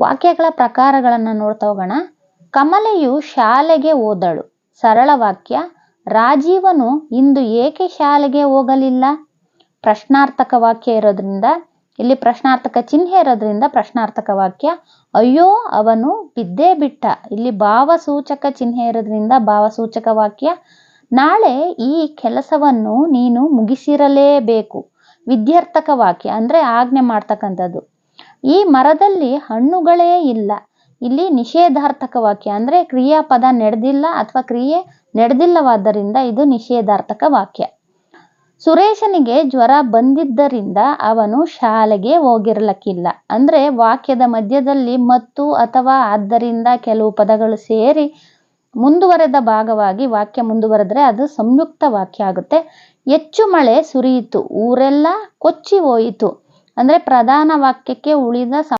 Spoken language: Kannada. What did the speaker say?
ವಾಕ್ಯಗಳ ಪ್ರಕಾರಗಳನ್ನು ನೋಡ್ತಾ ಹೋಗೋಣ. ಕಮಲೆಯು ಶಾಲೆಗೆ ಹೋದಳು. ಸರಳ ವಾಕ್ಯ. ರಾಜೀವನು ಇಂದು ಏಕೆ ಶಾಲೆಗೆ ಹೋಗಲಿಲ್ಲ? ಪ್ರಶ್ನಾರ್ಥಕ ವಾಕ್ಯ ಇರೋದ್ರಿಂದ, ಇಲ್ಲಿ ಪ್ರಶ್ನಾರ್ಥಕ ಚಿಹ್ನೆ ಇರೋದ್ರಿಂದ ಪ್ರಶ್ನಾರ್ಥಕ ವಾಕ್ಯ. ಅಯ್ಯೋ, ಅವನು ಬಿದ್ದೇ ಬಿಟ್ಟ. ಇಲ್ಲಿ ಭಾವಸೂಚಕ ಚಿಹ್ನೆ ಇರೋದ್ರಿಂದ ಭಾವಸೂಚಕ ವಾಕ್ಯ. ನಾಳೆ ಈ ಕೆಲಸವನ್ನು ನೀನು ಮುಗಿಸಿರಲೇಬೇಕು. ವಿಧ್ಯರ್ಥಕ ವಾಕ್ಯ ಅಂದರೆ ಆಜ್ಞೆ ಮಾಡ್ತಕ್ಕಂಥದ್ದು. ಈ ಮರದಲ್ಲಿ ಹಣ್ಣುಗಳೇ ಇಲ್ಲ. ಇಲ್ಲಿ ನಿಷೇಧಾರ್ಥಕ ವಾಕ್ಯ ಅಂದರೆ ಕ್ರಿಯಾಪದ ನಡೆದಿಲ್ಲ ಅಥವಾ ಕ್ರಿಯೆ ನಡೆದಿಲ್ಲವಾದ್ದರಿಂದ ಇದು ನಿಷೇಧಾರ್ಥಕ ವಾಕ್ಯ. ಸುರೇಶನಿಗೆ ಜ್ವರ ಬಂದಿದ್ದರಿಂದ ಅವನು ಶಾಲೆಗೆ ಹೋಗಿರಲಿಕ್ಕಿಲ್ಲ. ಅಂದರೆ ವಾಕ್ಯದ ಮಧ್ಯದಲ್ಲಿ ಮತ್ತು ಅಥವಾ ಆದ್ದರಿಂದ ಕೆಲವು ಪದಗಳು ಸೇರಿ ಮುಂದುವರೆದ ಭಾಗವಾಗಿ ವಾಕ್ಯ ಮುಂದುವರೆದ್ರೆ ಅದು ಸಂಯುಕ್ತ ವಾಕ್ಯ ಆಗುತ್ತೆ. ಹೆಚ್ಚು ಮಳೆ ಸುರಿಯಿತು, ಊರೆಲ್ಲ ಕೊಚ್ಚಿ ಹೋಯಿತು. ಅಂದರೆ ಪ್ರಧಾನ ವಾಕ್ಯಕ್ಕೆ ಉಳಿದ